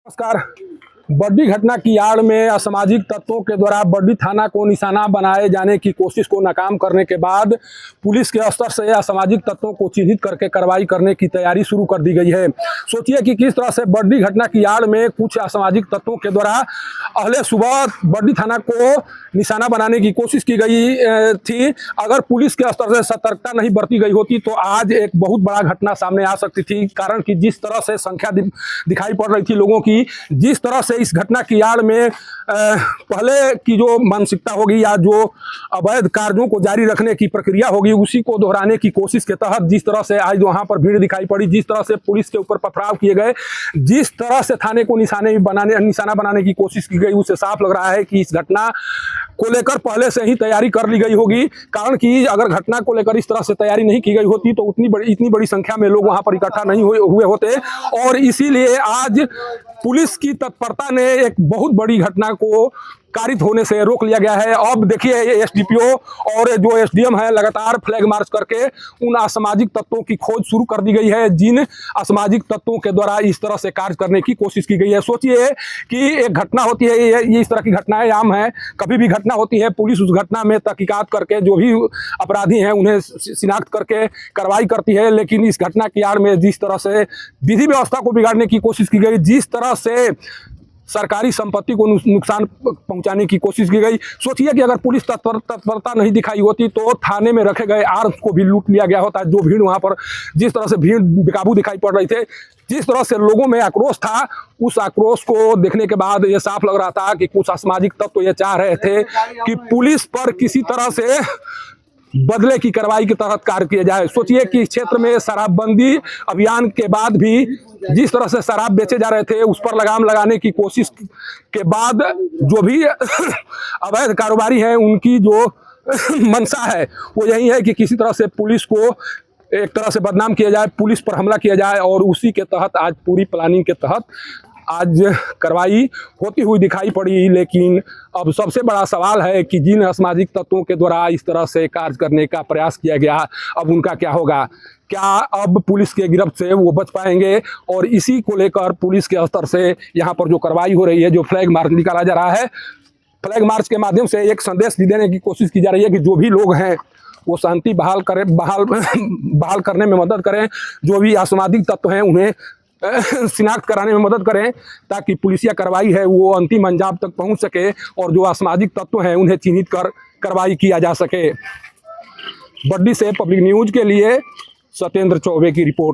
नमस्कार। बर्डी घटना की आड़ में असामाजिक तत्वों के द्वारा बर्डी थाना को निशाना बनाए जाने की कोशिश को नाकाम करने के बाद पुलिस के स्तर से असामाजिक तत्वों को चिन्हित करके कार्रवाई करने की तैयारी शुरू कर दी गई है। सोचिए कि किस तरह से बर्डी घटना की आड़ में कुछ असामाजिक तत्वों के द्वारा अगले सुबह बर्डी थाना को निशाना बनाने की कोशिश की गई थी। अगर पुलिस के स्तर से सतर्कता नहीं बरती गई होती तो आज एक बहुत बड़ा घटना सामने आ सकती थी। कारण कि जिस तरह से संख्या दिखाई पड़ रही थी लोगों की, जिस तरह से इस घटना की आड़ में पहले की जो मानसिकता होगी या जो अवैध कार्यों को जारी रखने की प्रक्रिया होगी, उसी को दोहराने की कोशिश के तहत जिस तरह से आज वहां पर भीड़ दिखाई पड़ी, जिस तरह से पुलिस के ऊपर पथराव किए गए, जिस तरह से थाने को निशाना बनाने की कोशिश की गई, उससे साफ लग रहा है कि इस घटना को लेकर पहले से ही तैयारी कर ली गई होगी। कारण कि अगर घटना को लेकर इस तरह से तैयारी नहीं की गई होती तो इतनी बड़ी संख्या में लोग वहां पर इकट्ठा नहीं हुए होते। और इसीलिए आज पुलिस की तत्परता ने एक बहुत बड़ी घटना को कारित होने से रोक लिया गया है। अब देखिए एसडीपीओ और जो एसडीएम है लगातार फ्लैग मार्च करके उन असामाजिक तत्वों की खोज शुरू कर दी गई है, जिन असामाजिक तत्वों के द्वारा इस तरह से कार्य करने की कोशिश की गई है। सोचिए कि एक घटना होती है, ये इस तरह की घटनाएं आम है, कभी भी घटना होती है, पुलिस उस घटना में तहकीकात करके जो भी अपराधी हैं उन्हें शिनाख्त करके कार्रवाई करती है। लेकिन इस घटना की आड़ में जिस तरह से विधि व्यवस्था को बिगाड़ने की कोशिश की गई, जिस तरह से सरकारी संपत्ति को नुकसान पहुंचाने की कोशिश की गई, सोचिए कि अगर पुलिस तत्परता नहीं दिखाई होती तो थाने में रखे गए आर्म्स को भी लूट लिया गया होता। जो भीड़ वहां पर जिस तरह से भीड़ बेकाबू दिखाई पड़ रही थे, जिस तरह से लोगों में आक्रोश था, उस आक्रोश को देखने के बाद ये साफ लग रहा था कि कुछ असामाजिक तत्व ये चाह रहे थे कि पुलिस पर किसी तरह से बदले की कार्रवाई के तहत कार्य किया जाए। सोचिए कि इस क्षेत्र में शराबबंदी अभियान के बाद भी जिस तरह से शराब बेचे जा रहे थे, उस पर लगाम लगाने की कोशिश के बाद जो भी अवैध कारोबारी हैं उनकी जो मंशा है वो यही है कि किसी तरह से पुलिस को एक तरह से बदनाम किया जाए, पुलिस पर हमला किया जाए। और उसी के तहत आज पूरी प्लानिंग के तहत आज कार्रवाई होती हुई दिखाई पड़ी। लेकिन अब सबसे बड़ा सवाल है कि जिन असामाजिक तत्वों के द्वारा इस तरह से कार्य करने का प्रयास किया गया, अब उनका क्या होगा? क्या अब पुलिस के गिरफ्त से वो बच पाएंगे? और इसी को लेकर पुलिस के स्तर से यहाँ पर जो कार्रवाई हो रही है, जो फ्लैग मार्च निकाला जा रहा है, फ्लैग मार्च के माध्यम से एक संदेश भी देने की कोशिश की जा रही है कि जो भी लोग हैं वो शांति बहाल करने में मदद करें, जो भी असामाजिक तत्व हैं उन्हें शिनाख्त कराने में मदद करें, ताकि पुलिसिया कार्रवाई है वो अंतिम अंजाम तक पहुंच सके और जो असामाजिक तत्व हैं उन्हें चिन्हित कर कार्रवाई किया जा सके। बर्डी से पब्लिक न्यूज के लिए सत्येंद्र चौबे की रिपोर्ट।